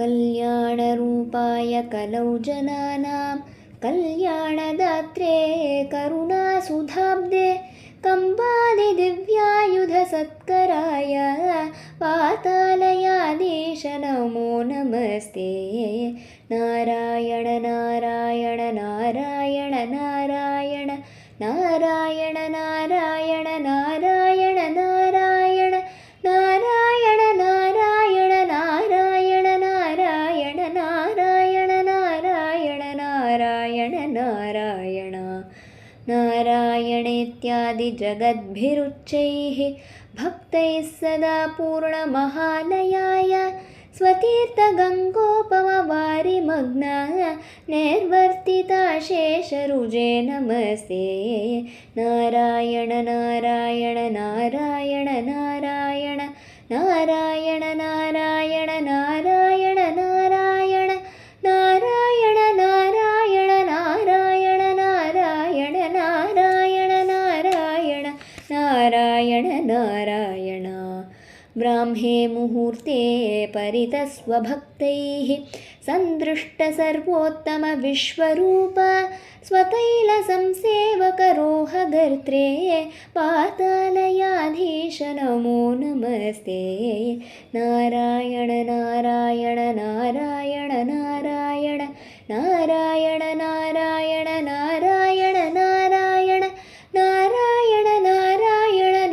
कल्याणरूपाय कलौ जनानां कल्याणदात्रे करुणासुधाब्दे कम्बादिदिव्यायुधसत्कराय वातालयाधीश नमो नमस्ते। नारायण नारायण नारायण नारायण नारायण नारायण नारायण नारायण नारायण नारायण नारायण नारायण नारायण नारायण नारायण नारायण नारायणेत्यादि जगद्भिरुच्चैः भक्तैः सदा पूर्णमहालयाय स्वतीर्थगङ्गोपमवारिमग्ना निर्वर्तिता शेषरुजे नमस्ते। नारायण नारायण नारायण नारायण नारायण नारायण नारायण नारायण नारायण नारायण नारायण नारायण नारायण नारायण नारायण नारायण ब्राह्मे मुहूर्ते परितस्वभक्तैः सन्दृष्टसर्वोत्तमविश्वरूप स्वतैलसंसेवकरोहगर्त्रे पातालयाधीश नमो नमस्ते। नारायण नारायण नारायण नारायण नारायण नारायण नारायण नारायण नारायण नारायण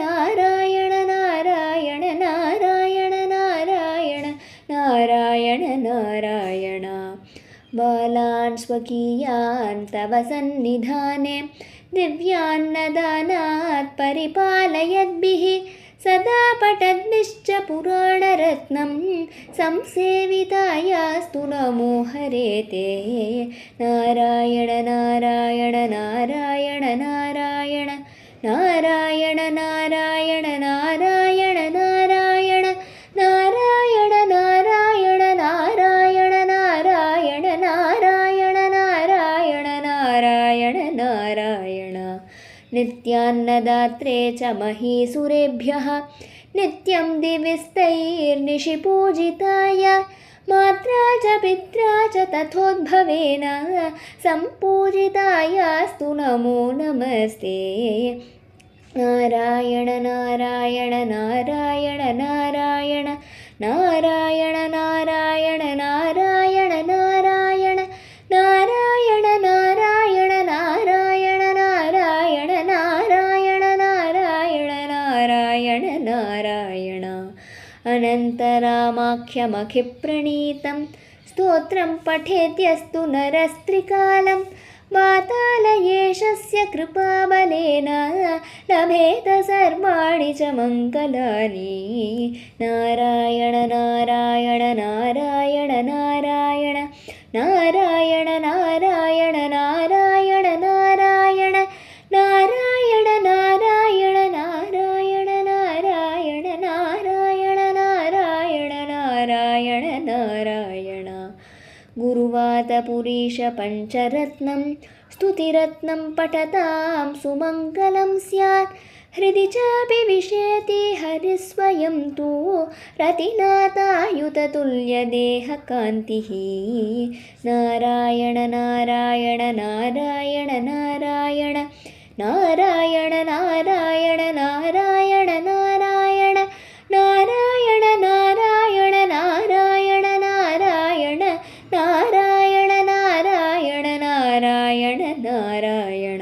नारायण नारायण नारायण नारायण नारायण नारायण बालान् स्वकीयान् तव सन्निधाने दिव्यान्नदानात् परिपालयद्भिः सदा पठद्भिश्च पुराणरत्नं संसेवितायास्तु नमो हरे ते। नारायण नारायण नारायण नारायण नारायण नारायण नारायण नारायण नारायण नारायण नारायण नारायण नारायण नारायण नारायण नारायण नित्यान्नदात्रे च महीसुरेभ्यः नित्यं दिविस्तैर्निशिपूजिताय मात्रा च पित्रा च तथोद्भवेन सम्पूजितायास्तु नमो नमस्ते। नारायण नारायण नारायण नारायण नारायण नारायण नारायण नारायण नारायण नारायण नारायण नारायण नारायण नारायण नारायण नारायण अनन्तरामाख्यमखिप्रणीतं स्तोत्रं पठेद्यस्तु नरस्त्रिकालं वातालयेशस्य कृपाबलेन लभेत सर्वाणि च मङ्गलानि। नारायण नारायण नारायण नारायण नारायण नारायण नारायण नारायण नारायण नारायण नारायण नारायण नारायण नारायण नारायण नारायण गुरुवातपुरीश पञ्चरत्नं स्तुतिरत्नं पठतां सुमङ्गलं स्यात् हृदि चापि विशेति हरिस्वयं तु रतिनाथायुततुल्यदेहकान्तिः। नारायण नारायण नारायण नारायण नारायण नारायण नारायण नारायण नारायण नारायण नारायण नारायण नारायण नारायण नारायण नारायण